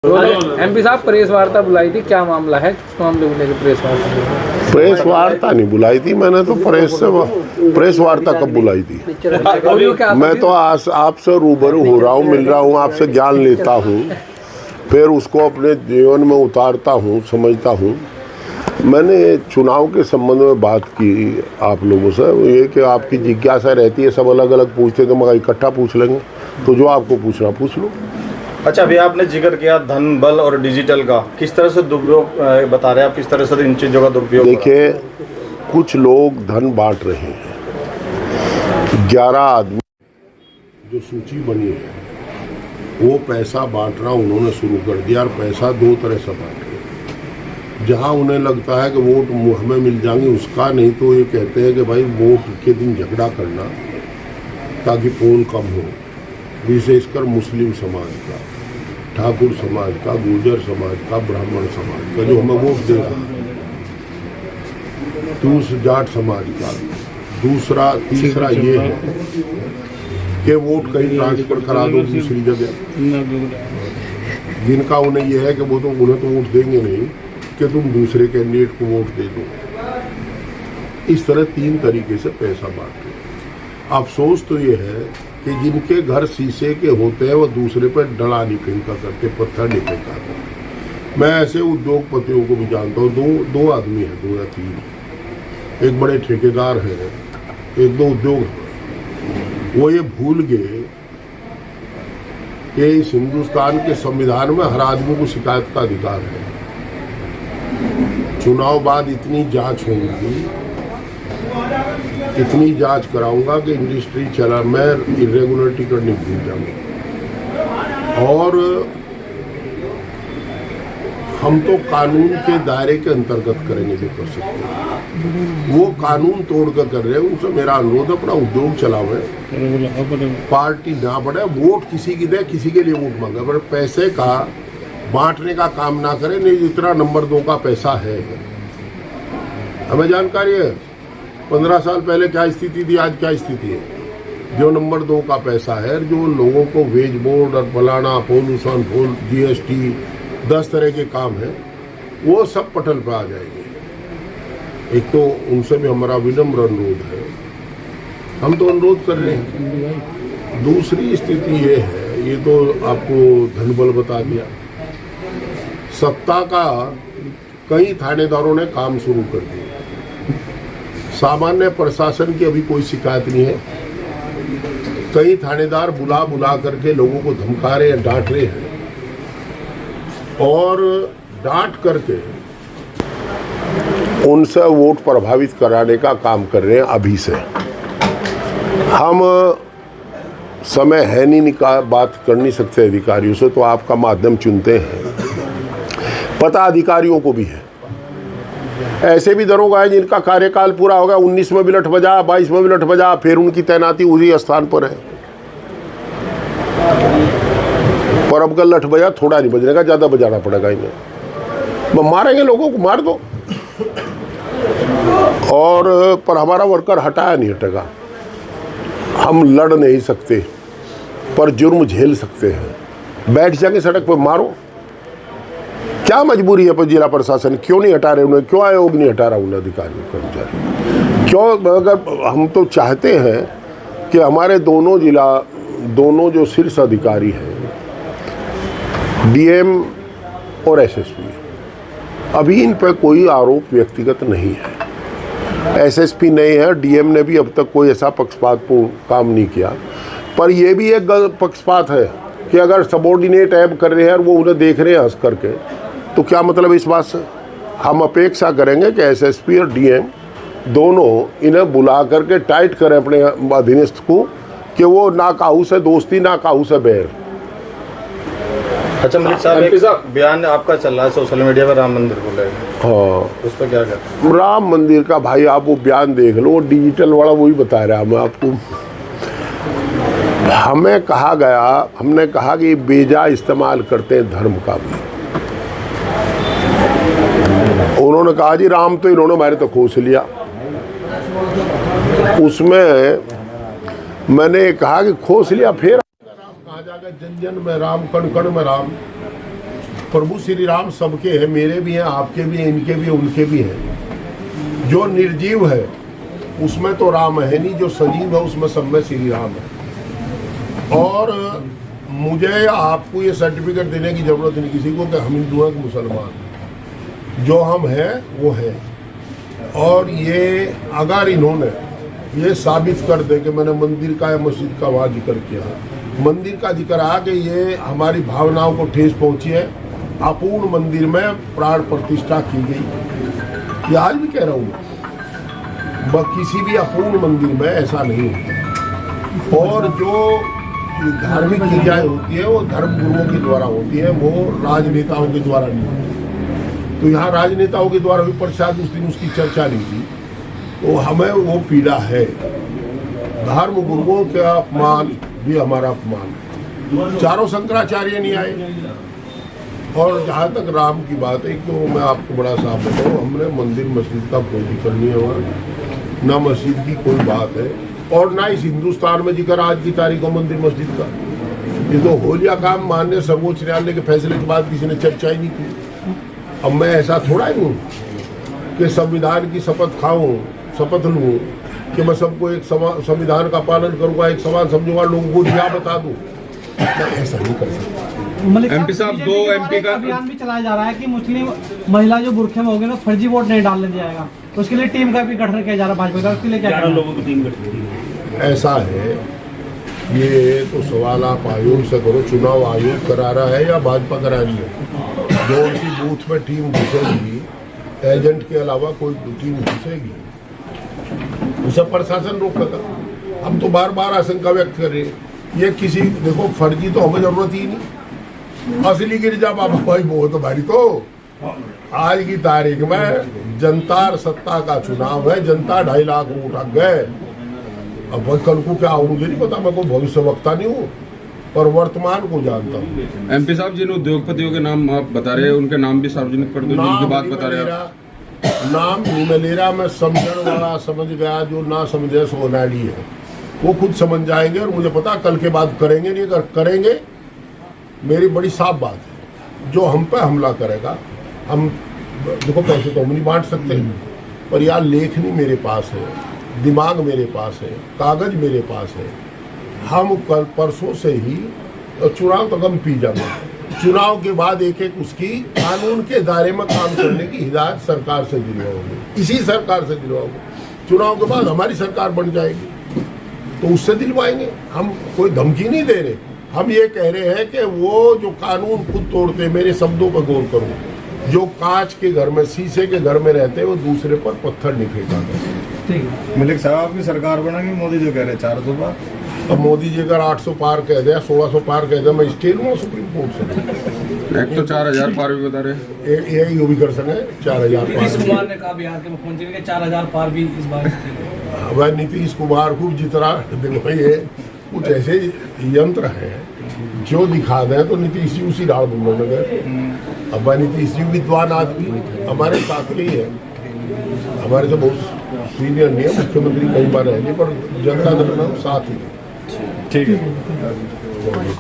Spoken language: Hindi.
एमपी साहब प्रेस वार्ता बुलाई थी, क्या मामला है, किस मामले को लेकर प्रेस वार्ता? प्रेस वार्ता नहीं बुलाई थी मैंने, तो प्रेस वार्ता कब बुलाई थी? मैं तो आपसे रूबरू हो रहा हूँ, मिल रहा हूँ, आपसे ज्ञान लेता हूँ, फिर उसको अपने जीवन में उतारता हूँ, समझता हूँ। मैंने चुनाव के संबंध में बात की आप लोगों से, वो ये कि आपकी जिज्ञासा रहती है, सब अलग अलग पूछते तो मगर इकट्ठा पूछ लेंगे, तो जो आपको पूछना पूछ लो। अच्छा, अभी आपने जिक्र किया धन बल और डिजिटल का, किस तरह से दुरुपयोग बता रहे हैं आप, किस तरह से इन चीज़ों का दुरुपयोग? देखिए, कुछ लोग धन बांट रहे हैं। 11 आदमी जो सूची बनी है वो पैसा बांटना उन्होंने शुरू कर दिया, और पैसा 2 तरह से बांट रहे। जहाँ उन्हें लगता है कि वोट हमें मिल जाएंगे उसका, नहीं तो ये कहते हैं कि भाई वोट के दिन झगड़ा करना ताकि पोल कम हो, विशेषकर मुस्लिम समाज का, ठाकुर समाज का, गुर्जर समाज का, ब्राह्मण समाज का जो हमें वोट दे रहा है, दूसरा जाट समाज का, दूसरा तीसरा ये है कि वोट कहीं ट्रांसफर करा दो दूसरी जगह, जिनका उन्हें यह है कि वो तो उन्हें तो वोट देंगे नहीं कि तुम दूसरे कैंडिडेट को वोट दे दो। इस तरह 3 तरीके से पैसा बांट रहे। अफसोस तो ये है कि जिनके घर शीशे के होते हैं वो दूसरे पर डला नहीं फेंका करते, पत्थर नहीं फेंका करते। मैं ऐसे उद्योगपतियों को भी जानता हूँ, दो आदमी हैं, 2 या 3, एक बड़े ठेकेदार हैं, 1-2 उद्योग। वो ये भूल गए कि इस हिंदुस्तान के संविधान में हर आदमी को शिकायत का अधिकार है। चुनाव बाद इतनी जांच होगी, इतनी जांच कराऊंगा कि इंडस्ट्री चला, मैं इरेगुलरिटी करने भूल जाऊंगा। और हम तो कानून के दायरे के अंतर्गत करेंगे जो कर सकते हैं, वो कानून तोड़ कर रहे हैं। उनसे मेरा अनुरोध, अपना उद्योग चलावे, पार्टी ना बढ़े, वोट किसी की दे, किसी के लिए वोट मांगे, पर पैसे का बांटने का काम ना करें। नहीं, जितना नंबर 2 का पैसा है, हमें जानकारी है 15 साल पहले क्या स्थिति थी, आज क्या स्थिति है। जो नंबर 2 का पैसा है, जो लोगों को वेज बोर्ड और फलाना पोल्यूशन GST 10 तरह के काम है, वो सब पटल पर आ जाएंगे। एक तो उनसे भी हमारा विनम्र अनुरोध है, हम तो अनुरोध कर रहे हैं। दूसरी स्थिति ये है, ये तो आपको धनबल बता दिया, सत्ता का कई थानेदारों ने काम शुरू कर दिया। सामान्य प्रशासन की अभी कोई शिकायत नहीं है। कई थानेदार बुला करके लोगों को धमका रहे हैं, डांट रहे हैं, और डांट करके उनसे वोट प्रभावित कराने का काम कर रहे हैं। अभी से हम समय है नहीं, बात कर नहीं सकते अधिकारियों से, तो आपका माध्यम चुनते हैं। पता अधिकारियों को भी है, ऐसे भी दरोगा है जिनका कार्यकाल पूरा हो गया, 19 में भी लठ बजा, 22 में भी लठ बजा, फिर उनकी तैनाती उसी स्थान पर है। पर अब कल लठ बजा थोड़ा नहीं बजने का, ज़्यादा बजाना पड़ेगा इन्हें। मारेंगे लोगों को, मार दो। और पर हमारा वर्कर हटाया नहीं हटेगा। हम लड़ नहीं सकते, पर जुर्म झेल सकते हैं। बैठ जाके सड़क पर मारो, क्या मजबूरी है पर जिला प्रशासन क्यों नहीं हटा रहे उन्हें, क्यों आयोग नहीं हटा रहा उन्हें अधिकारी कर्मचारी, क्यों? अगर हम तो चाहते हैं कि हमारे दोनों जो शीर्ष अधिकारी हैं, DM और SSP, अभी इन पर कोई आरोप व्यक्तिगत नहीं है। SSP नहीं है, DM ने भी अब तक कोई ऐसा पक्षपातपूर्ण काम नहीं किया। पर यह भी एक पक्षपात है कि अगर सबॉर्डिनेट ऐब कर रहे हैं और वो उन्हें देख रहे हैं हंस करके, तो क्या मतलब इस बात से? हम अपेक्षा करेंगे कि SSP और DM दोनों इन्हें बुला करके टाइट करें अपने अधीनस्थ को, कि वो ना काहू से दोस्ती ना काहू से बैर। अच्छा मलिक साहब, एक बयान आपका चल रहा है सोशल मीडिया पर, राम मंदिर को लेकर, हाँ, उस पर क्या कहते हैं? राम मंदिर का भाई आप वो बयान देख लो, वो डिजिटल वाला वही बता रहा हूँ आपको। हमें कहा गया, हमने कहा कि बेजा इस्तेमाल करते हैं धर्म का भी। उन्होंने कहा जी राम तो इन्होंने हमारे तो खोस लिया। उसमें मैंने कहा कि खोस लिया, फिर राम कहा जाएगा, जन जन में राम, कण कण में राम। प्रभु श्री राम सबके हैं, मेरे भी हैं, आपके भी हैं, इनके भी हैं, उनके भी हैं। जो निर्जीव है उसमें तो राम है नहीं, जो सजीव है उसमें सब में श्री राम है। और मुझे आपको ये सर्टिफिकेट देने की जरूरत नहीं किसी को कि हम हिंदू हैं कि मुसलमान हैं। जो हम हैं वो है। और ये अगर इन्होंने ये साबित कर दे कि मैंने मंदिर का या मस्जिद का वहाँ जिक्र किया है, मंदिर का जिक्र आ कि ये हमारी भावनाओं को ठेस पहुंची है, अपूर्ण मंदिर में प्राण प्रतिष्ठा की गई, ये आज भी कह रहा हूँ, किसी भी अपूर्ण मंदिर में ऐसा नहीं होता। और जो धार्मिक क्रियाएं होती है वो धर्म गुरुओं के द्वारा होती है, वो राजनेताओं के द्वारा नहीं होती। तो यहाँ राजनेताओं के द्वारा भी प्रसाद उस दिन उसकी चर्चा नहीं थी, तो हमें वो पीड़ा है। धर्म गुरुओं का अपमान भी हमारा अपमान है। चारों शंकराचार्य नहीं आए। और जहाँ तक राम की बात है, तो मैं आपको बड़ा साफ बताऊँ, हमने मंदिर मस्जिद का कोई जिक्र नहीं हुआ, ना मस्जिद की कोई बात है, और ना इस हिंदुस्तान में जिक्र आज की तारीख को मंदिर मस्जिद का। ये तो हो लिया काम, माननीय सर्वोच्च न्यायालय के फैसले के बाद किसी ने चर्चा ही नहीं की। अब मैं ऐसा थोड़ा ही हूँ कि संविधान की शपथ खाऊं, शपथ लूँ कि मैं सबको एक संविधान का पालन करूंगा, एक समान समझूंगा, लोगों को क्या बता दूं। मैं ऐसा नहीं कर सकता। एमपी साहब, दो एमपी का अभियान भी चलाया जा रहा है कि मुस्लिम महिला जो बुरखे में होगी ना, फर्जी वोट नहीं डालने दिया जाएगा। उसके लिए टीम का भी गठन किया जा रहा है भाजपा का, उसके लिए क्या 11 लोगों की टीम गठित की। ऐसा है, ये तो सवाल आप आयोग से करो, चुनाव आयोग करा रहा है या भाजपा करा रही है। जो उनकी बूथ में टीम घुसेगी, एजेंट के अलावा कोई टीम घुसेगी, उसे प्रशासन रोकेगा। हम तो बार बार आशंका व्यक्त कर रहे हैं, ये किसी, देखो फर्जी तो हमें जरूरत ही नहीं, असली गिरजा बाबा भाई वो तो भाई। तो आज की तारीख में जनता सत्ता का चुनाव है, जनता 2.5 लाख वोट आ गए। अब कल को क्या होंगे नहीं पता, मैं कोई भविष्यवक्ता नहीं हूँ, पर वर्तमान को जानता हूँ। एमपी साहब, जिन उद्योगपतियों के नाम आप बता रहे हैं, उनके नाम भी सार्वजनिक कर दो, जिनकी बात बता रहे हैं। नाम नहीं मैं ले रहा, मैं समझने वाला समझ गया, जो ना समझे सो नाड़ी है, वो खुद समझ जाएंगे। और मुझे पता कल के बाद करेंगे नहीं, अगर करेंगे मेरी बड़ी साफ बात है, जो हम पे हमला करेगा, हम देखो पैसे तो हम नहीं बांट सकते, पर यार लेखनी मेरे पास है, दिमाग मेरे पास है, कागज मेरे पास है। हम कल परसों से ही चुनाव तक हम पी जाएंगे। चुनाव के बाद एक एक उसकी कानून के दायरे में काम करने की हिदायत सरकार से दिलवाओगे, इसी सरकार से दिलवाओगे। चुनाव के बाद हमारी सरकार बन जाएगी तो उससे दिलवाएंगे। हम कोई धमकी नहीं दे रहे, हम ये कह रहे हैं कि वो जो कानून खुद तोड़ते, मेरे शब्दों पर गौर करो, जो कांच के घर में, शीशे के घर में रहते हैं, वो दूसरे पर पत्थर नहीं फेंका करते। मलिक साहब, आपकी सरकार बनेगी, मोदी जो कह रहे हैं 400 पार। अब मोदी जी अगर 800 पार कह दे, 1600 पार कह दे, मैं स्टे लूँगा सुप्रीम कोर्ट से। एक तो 4000 पार भी बता रहे हैं, यही भी कर सके 4000 पार। नीतीश कुमार ने कहा बिहार के मुख्यमंत्री के 4000 पार भी इस बार। वह नीतीश कुमार को जितना दिलवाई है, कुछ ऐसे यंत्र है जो दिखा दें तो नीतीश जी उसी डाल बोलने लगे। अब वह नीतीश जी विद्वान आदमी हमारे साथ के ही है, हमारे से बहुत सीनियर नहीं है, मुख्यमंत्री कई बार है नहीं, पर जनता दल में साथ ही है। ठीक है।